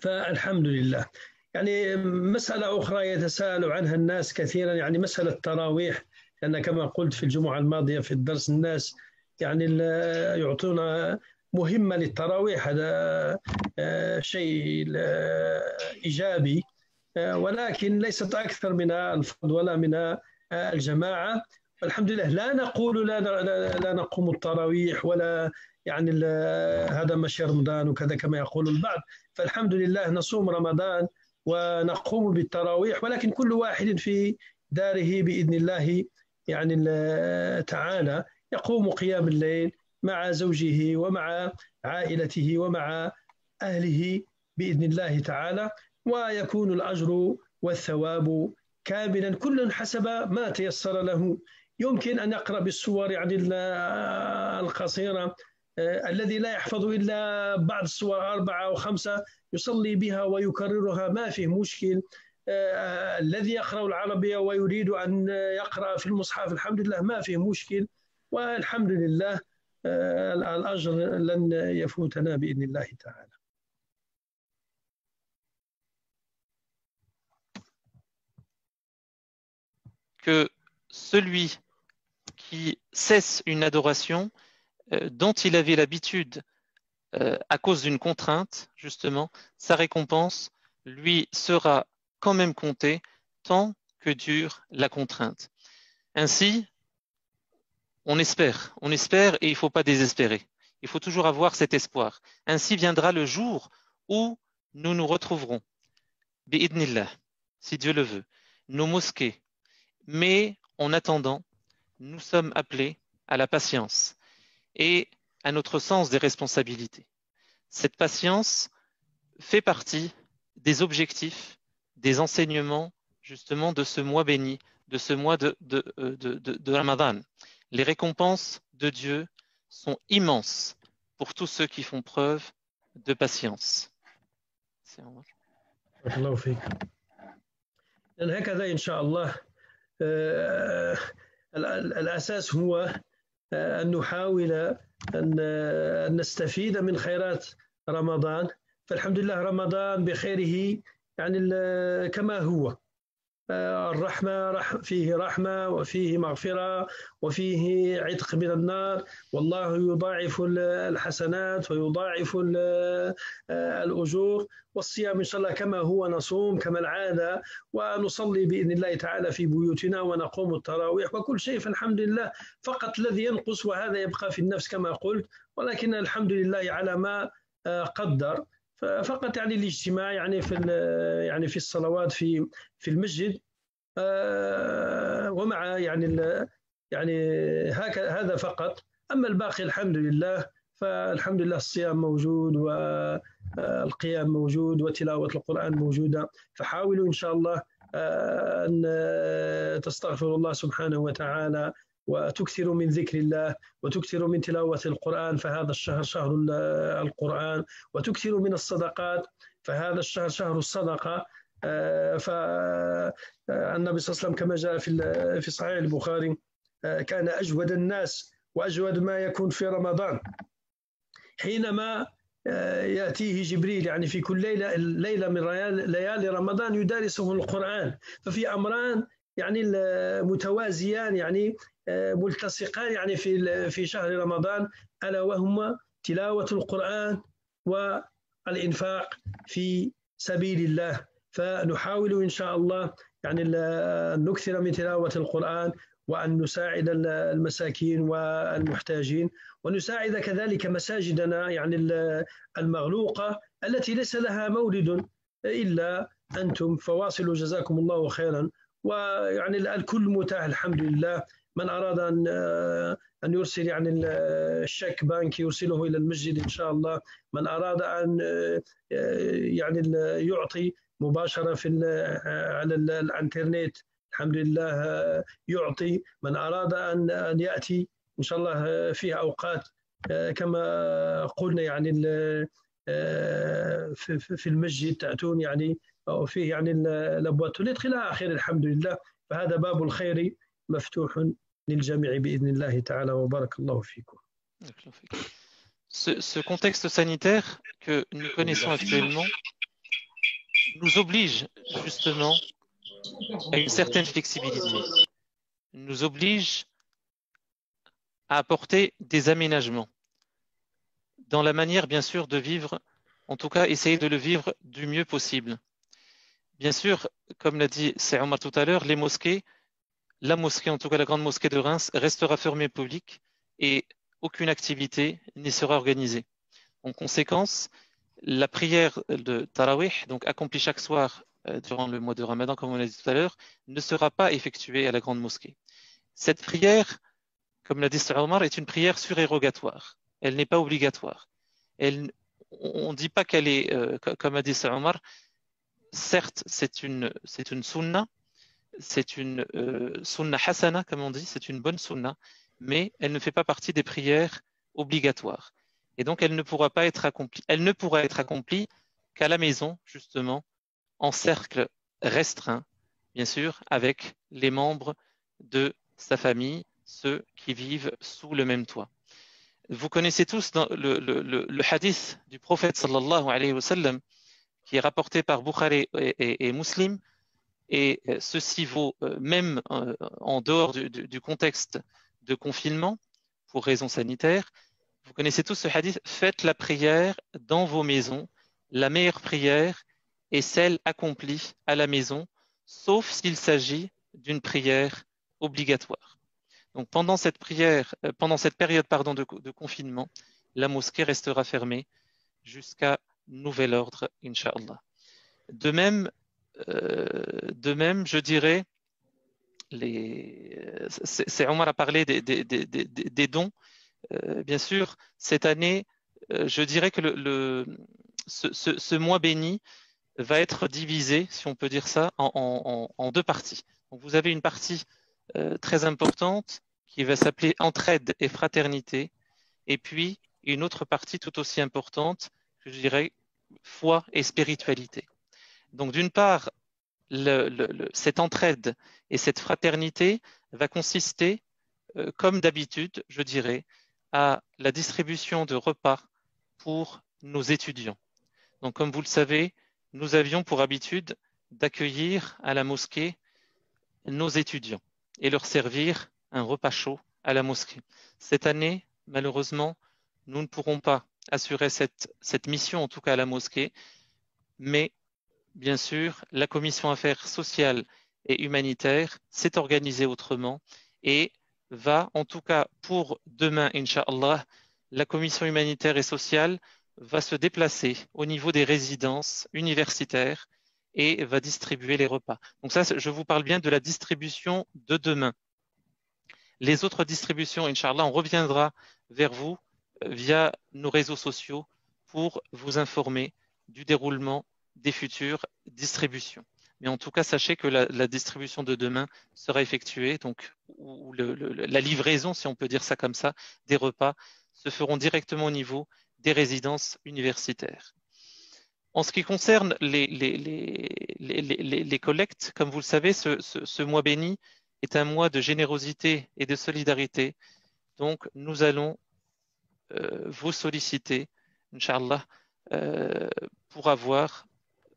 فالحمد لله. يعني مسألة أخرى يتساءل عنها الناس كثيرا، يعني مسألة التراويح، لأن كما قلت في الجمعة الماضية في الدرس الناس يعني يعطونا مهمة للتراويح. هذا شيء إيجابي، ولكن ليست أكثر من الفرض ولا من الجماعة. والحمد لله لا نقول لا نقوم التراويح ولا يعني هذا مشي رمضان وكذا كما يقول البعض. فالحمد لله نصوم رمضان ونقوم بالتراويح، ولكن كل واحد في داره بإذن الله يعني تعالى يقوم قيام الليل مع زوجه ومع عائلته ومع أهله بإذن الله تعالى، ويكون الأجر والثواب كاملا كل حسب ما تيسر له. يمكن أن يقرأ بالسور يعني القصيرة، الذي لا يحفظ إلا بعض السور 4 أو 5 يصلي بها ويكررها، ما فيه مشكل. الذي يقرأ العربية ويريد أن يقرأ في المصحف الحمد لله ما فيه مشكل، والحمد لله الأجر لن يفوتنا بإذن الله تعالى. Que celui qui cesse une adoration dont il avait l'habitude à cause d'une contrainte, justement, sa récompense lui sera quand même comptée tant que dure la contrainte. Ainsi, on espère et il ne faut pas désespérer. Il faut toujours avoir cet espoir. Ainsi viendra le jour où nous nous retrouverons, bi'idnillah, si Dieu le veut, nos mosquées. Mais en attendant, nous sommes appelés à la patience et à notre sens des responsabilités. Cette patience fait partie des objectifs, des enseignements justement de ce mois béni, de ce mois de Ramadan. Les récompenses de Dieu sont immenses pour tous ceux qui font preuve de patience. الله فيك. هكذا إن شاء الله الأساس هو أن نحاول أن نستفيد من خيرات رمضان. فالحمد لله رمضان بخيره يعني كما هو الرحمة، فيه رحمة وفيه مغفرة وفيه عتق من النار، والله يضاعف الحسنات ويضاعف الأجور. والصيام إن شاء الله كما هو نصوم كما العادة ونصلي بإذن الله تعالى في بيوتنا ونقوم التراويح وكل شيء. فالحمد لله فقط الذي ينقص وهذا يبقى في النفس كما قلت، ولكن الحمد لله على ما قدر. فقط يعني الاجتماع يعني في الصلوات في المسجد ومع يعني هذا فقط. أما الباقي الحمد لله، فالحمد لله الصيام موجود والقيام موجود وتلاوة القرآن موجودة. فحاولوا إن شاء الله أن تستغفروا الله سبحانه وتعالى وتكثروا من ذكر الله وتكثروا من تلاوة القرآن، فهذا الشهر شهر القرآن، وتكثروا من الصدقات، فهذا الشهر شهر الصدقة. فالنبي صلى الله عليه وسلم كما جاء في صحيح البخاري كان أجود الناس وأجود ما يكون في رمضان حينما يأتيه جبريل يعني في كل ليلة من ليالي رمضان يدارسه القرآن. ففي أمران يعني متوازيان يعني ملتصقان يعني في شهر رمضان، ألا وهما تلاوة القرآن والإنفاق في سبيل الله. فنحاول إن شاء الله يعني أن نكثر من تلاوة القرآن وأن نساعد المساكين والمحتاجين، ونساعد كذلك مساجدنا يعني المغلوقة التي ليس لها مورد إلا أنتم. فواصلوا جزاكم الله خيرا. ويعني الكل متاح الحمد لله. من أراد أن يرسل يعني الشيك بانك يرسله إلى المسجد إن شاء الله. من أراد أن يعني يعطي مباشرة على الإنترنت الحمد لله يعطي. من أراد أن يأتي إن شاء الله في أوقات كما قلنا يعني في المسجد تأتون يعني وفيه يعني الأبواب تلت إلى آخر الحمد لله. فهذا باب الخير مفتوح للجميع بإذن الله تعالى، وبارك الله فيكم. ce contexte sanitaire que nous connaissons actuellement nous oblige justement à une certaine flexibilité, nous oblige à apporter des aménagements dans la manière, bien sûr, de vivre, en tout cas, essayer de le vivre du mieux possible. Bien sûr, comme l'a dit Omar tout à l'heure, les mosquées, la mosquée, en tout cas la grande mosquée de Reims, restera fermée au public et aucune activité n'y sera organisée. En conséquence, la prière de Tarawih, donc accomplie chaque soir durant le mois de Ramadan, comme on l'a dit tout à l'heure, ne sera pas effectuée à la grande mosquée. Cette prière, comme l'a dit Omar, est une prière surérogatoire. Elle n'est pas obligatoire. On ne dit pas qu'elle est, comme a dit Omar, certes, c'est une sunna, c'est une sunna hasana, comme on dit, c'est une bonne sunna, mais elle ne fait pas partie des prières obligatoires. Et donc, elle ne pourra être accomplie qu'à la maison, justement, en cercle restreint, bien sûr, avec les membres de sa famille, ceux qui vivent sous le même toit. Vous connaissez tous le hadith du prophète sallallahu alayhi wa sallam, qui est rapporté par Bukhari et Muslim, et ceci vaut même en dehors du contexte de confinement, pour raisons sanitaires. Vous connaissez tous ce hadith, faites la prière dans vos maisons, la meilleure prière est celle accomplie à la maison, sauf s'il s'agit d'une prière obligatoire. Donc pendant cette période de confinement, la mosquée restera fermée jusqu'à nouvel ordre, Inch'Allah. De même, je dirais, c'est Omar a parlé des dons. Bien sûr, cette année, je dirais que ce mois béni va être divisé, si on peut dire ça, en deux parties. Donc vous avez une partie très importante qui va s'appeler entraide et fraternité, et puis une autre partie tout aussi importante, que je dirais foi et spiritualité. Donc d'une part, cette entraide et cette fraternité va consister, comme d'habitude, je dirais, à la distribution de repas pour nos étudiants. Donc comme vous le savez, nous avions pour habitude d'accueillir à la mosquée nos étudiants et leur servir un repas chaud à la mosquée. Cette année, malheureusement, nous ne pourrons pas assurer cette mission, en tout cas à la mosquée, mais bien sûr, la commission affaires sociales et humanitaires s'est organisée autrement et va, en tout cas pour demain, Inch'Allah, la commission humanitaire et sociale va se déplacer au niveau des résidences universitaires et va distribuer les repas. Donc ça, je vous parle bien de la distribution de demain. Les autres distributions, Inch'Allah, on reviendra vers vous via nos réseaux sociaux pour vous informer du déroulement des futures distributions. Mais en tout cas, sachez que la distribution de demain sera effectuée, donc la livraison, si on peut dire ça comme ça, des repas se feront directement au niveau des résidences universitaires. En ce qui concerne les collectes, comme vous le savez, ce mois béni est un mois de générosité et de solidarité. Donc, nous allons vous solliciter, Inch'Allah, pour avoir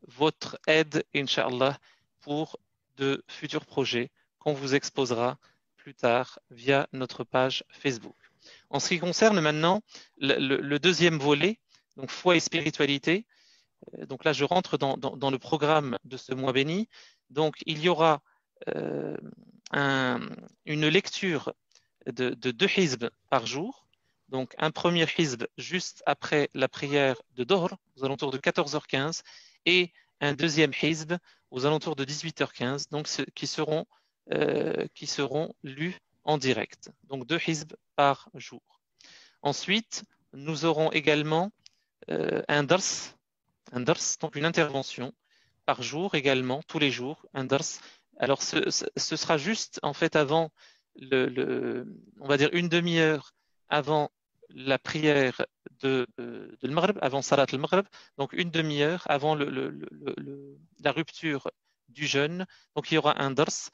votre aide, Inch'Allah, pour de futurs projets qu'on vous exposera plus tard via notre page Facebook. En ce qui concerne maintenant le deuxième volet, donc foi et spiritualité, donc là je rentre dans le programme de ce mois béni. Donc il y aura une lecture de 2 hizb par jour. Donc un premier hizb juste après la prière de Dohr, aux alentours de 14h15, et un deuxième hizb aux alentours de 18h15, donc qui seront lus en direct. Donc 2 hizb par jour. Ensuite, nous aurons également un dars, donc une intervention par jour également, tous les jours, un dars. Alors ce sera juste en fait avant on va dire une demi-heure avant la prière de Maghrib, avant Salat al-Maghrib, donc une demi-heure avant la rupture du jeûne. Donc il y aura un dars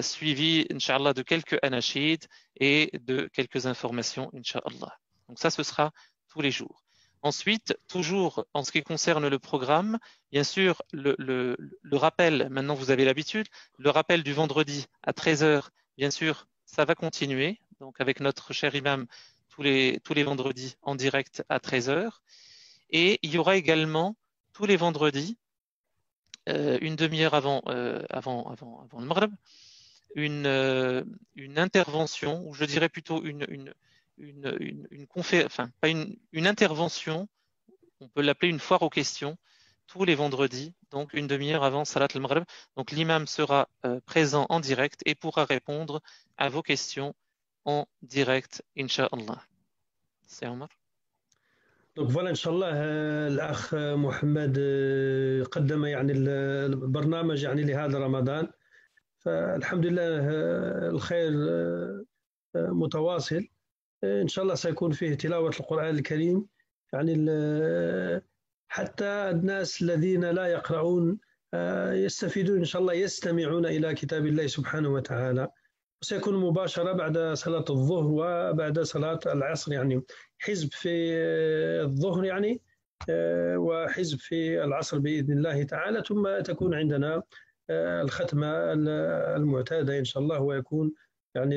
suivi, Inch'Allah, de quelques anachid et de quelques informations, Inch'Allah. Donc ça, ce sera tous les jours. Ensuite, toujours en ce qui concerne le programme, bien sûr, le rappel, maintenant vous avez l'habitude, le rappel du vendredi à 13 heures, bien sûr, ça va continuer. Donc avec notre cher imam, tous les vendredis en direct à 13 heures. Et il y aura également tous les vendredis, une demi-heure avant le Maghreb, une intervention, ou je dirais plutôt pas une intervention, on peut l'appeler une foire aux questions, tous les vendredis, donc une demi-heure avant Salat al-Maghrib. Donc l'imam sera présent en direct et pourra répondre à vos questions en direct, Inch'Allah. C'est Omar. Donc voilà, Inch'Allah, الأخ محمد قدم يعني البرنامج يعني لهذا رمضان. فالحمد لله الخير متواصل. إن شاء الله سيكون فيه تلاوة القرآن الكريم، يعني حتى الناس الذين لا يقرؤون يستفيدون إن شاء الله، يستمعون إلى كتاب الله سبحانه وتعالى. وسيكون مباشرة بعد صلاة الظهر وبعد صلاة العصر، يعني حزب في الظهر يعني وحزب في العصر بإذن الله تعالى، ثم تكون عندنا الختمة المعتادة إن شاء الله، ويكون يعني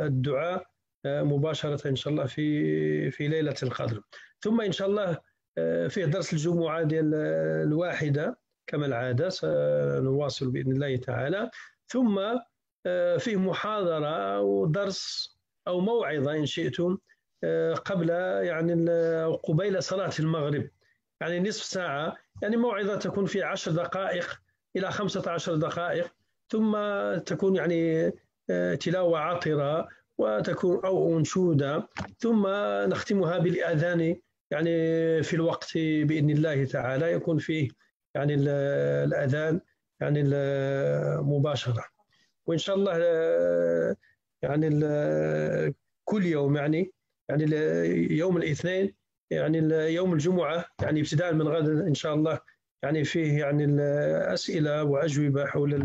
الدعاء مباشرة إن شاء الله في ليلة القدر. ثم إن شاء الله فيه درس الجمعة ديال الواحدة كما العادة، سنواصل بإذن الله تعالى. ثم فيه محاضرة أو درس أو موعظة إن شئتم قبل يعني قبيل صلاة المغرب، يعني نصف ساعة، يعني موعظة تكون في 10 دقائق إلى 15 دقائق، ثم تكون يعني تلاوة عطرة وتكون أو أنشودة، ثم نختمها بالأذان يعني في الوقت بإذن الله تعالى، يكون فيه يعني الأذان يعني مباشرة. وإن شاء الله يعني كل يوم يعني يوم الاثنين يعني يوم الجمعة يعني ابتداء من غد إن شاء الله يعني فيه يعني الأسئلة وأجوبة حول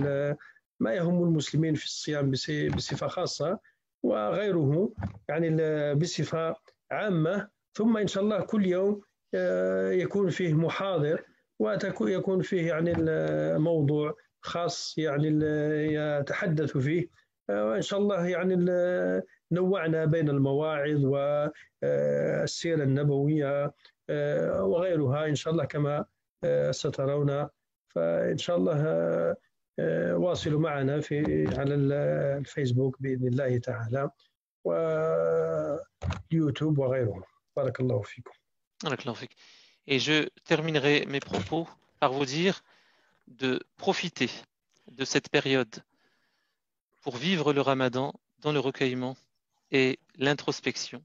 ما يهم المسلمين في الصيام بصفة خاصة وغيره يعني بصفة عامة. ثم إن شاء الله كل يوم يكون فيه محاضر ويكون فيه يعني الموضوع خاص يعني يتحدث فيه، وإن شاء الله يعني نوعنا بين المواعظ والسيرة النبوية وغيرها إن شاء الله كما سترون. فإن شاء الله واصلوا معنا على الفيسبوك بإذن الله تعالى واليوتيوب وغيره. بارك الله فيكم. Et je terminerai mes propos par vous dire de profiter de cette période pour vivre le Ramadan dans le recueillement et l'introspection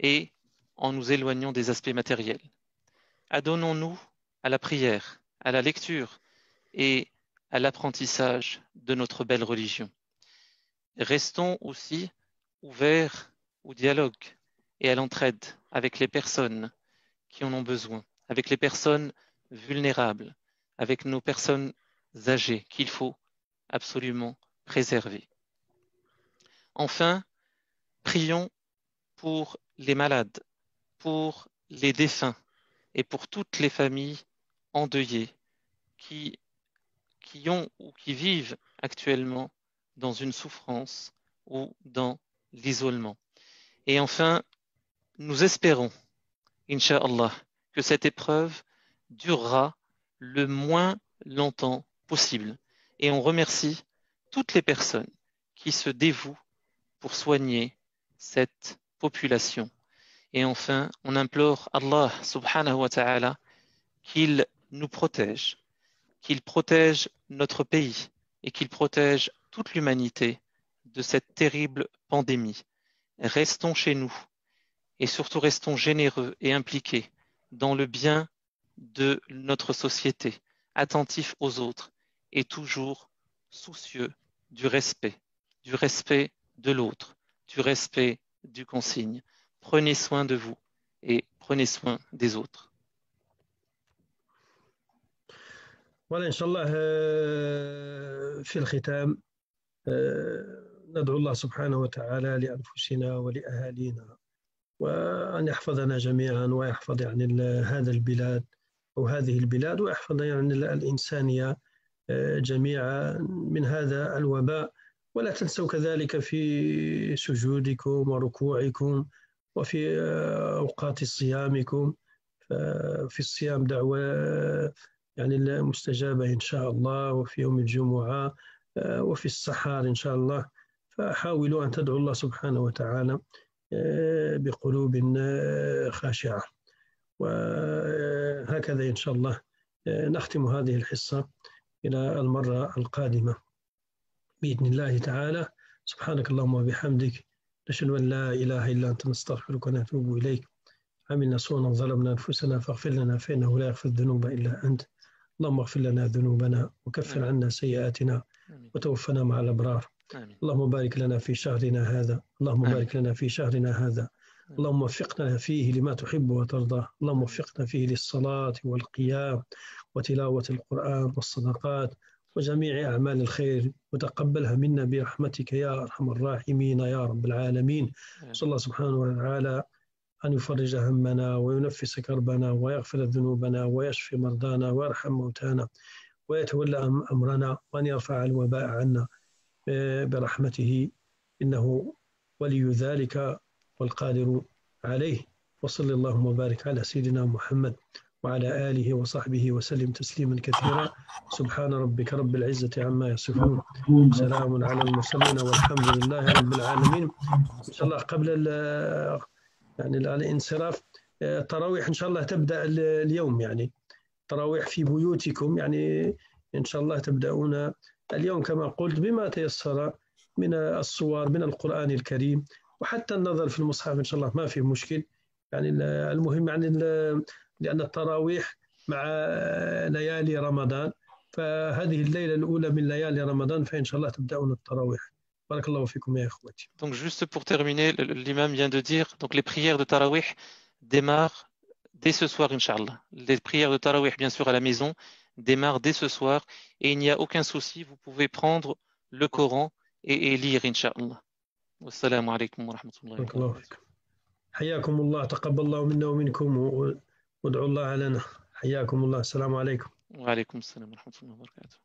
et en nous éloignant des aspects matériels. Adonnons-nous à la prière, à la lecture et à l'apprentissage de notre belle religion. Restons aussi ouverts au dialogue et à l'entraide avec les personnes qui en ont besoin, avec les personnes vulnérables, avec nos personnes âgées qu'il faut absolument préserver. Enfin, prions pour les malades, pour les défunts et pour toutes les familles endeuillées qui ont ou qui vivent actuellement dans une souffrance ou dans l'isolement. Et enfin, nous espérons, Inch'Allah, que cette épreuve durera le moins longtemps possible. Et on remercie toutes les personnes qui se dévouent pour soigner cette population. Et enfin, on implore Allah subhanahu wa ta'ala qu'il nous protège, qu'il protège notre pays et qu'il protège toute l'humanité de cette terrible pandémie. Restons chez nous et surtout restons généreux et impliqués dans le bien de notre société, attentifs aux autres et toujours soucieux du respect de l'autre, du respect du consigne. Prenez soin de vous et prenez soin des autres. وإن شاء الله في الختام ندعو الله سبحانه وتعالى لأنفسنا ولأهالينا وأن يحفظنا جميعا ويحفظ يعني هذا البلاد أو هذه البلاد، ويحفظ يعني الإنسانية جميعا من هذا الوباء. ولا تنسوا كذلك في سجودكم وركوعكم وفي أوقات صيامكم، في الصيام دعوة يعني المستجابة إن شاء الله، وفي يوم الجمعة وفي السحر إن شاء الله. فحاولوا أن تدعوا الله سبحانه وتعالى بقلوب خاشعة. وهكذا إن شاء الله نختم هذه الحصة إلى المرة القادمة بإذن الله تعالى. سبحانك اللهم وبحمدك، نشهد أن لا إله إلا أنت، نستغفرك ونتوب إليك. عملنا سوءا ظلمنا أنفسنا فاغفر لنا فإنه لا يغفر الذنوب إلا أنت. اللهم اغفر لنا ذنوبنا وكفر عنا سيئاتنا وتوفنا مع الأبرار. اللهم بارك لنا في شهرنا هذا، اللهم بارك لنا في شهرنا هذا، اللهم وفقنا فيه لما تحب وترضى، اللهم وفقنا فيه للصلاة والقيام وتلاوة القرآن والصدقات وجميع أعمال الخير، وتقبلها منا برحمتك يا أرحم الراحمين يا رب العالمين. صلى الله سبحانه وتعالى أن يفرج همنا وينفس كربنا ويغفر ذنوبنا ويشفي مرضانا ويرحم موتانا ويتولى أمرنا، وأن يرفع الوباء عنا برحمته، إنه ولي ذلك والقادر عليه. وصلى اللهم وبارك على سيدنا محمد وعلى آله وصحبه وسلم تسليما كثيرا. سبحان ربك رب العزة عما يصفون، سلام على المرسلين والحمد لله رب العالمين. إن شاء الله قبل يعني الانصراف، التراويح إن شاء الله تبدأ اليوم، يعني تراويح في بيوتكم، يعني إن شاء الله تبدأون اليوم كما قلت بما تيسر من الصور من القرآن الكريم، وحتى النظر في المصحف إن شاء الله ما في مشكل. يعني المهم يعني لأن التراويح مع ليالي رمضان، فهذه الليلة الأولى من ليالي رمضان فإن شاء الله تبدأون التراويح. بارك الله فيكم يا إخوتي. Donc juste pour terminer, l'imam vient de dire, donc les prières de Tarawih démarrent dès ce soir, Inch'Allah. Les prières de Tarawih, bien sûr, à la maison, démarrent dès ce soir, et il n'y a aucun souci, vous pouvez prendre le Coran et lire, Inch'Allah. Wassalamu alaikum wa rahmatullahi wa barakatuh. حياكم الله، تقبل الله منا ومنكم، وادعوا الله لنا. حياكم الله، السلام عليكم. وعليكم السلام ورحمة الله وبركاته.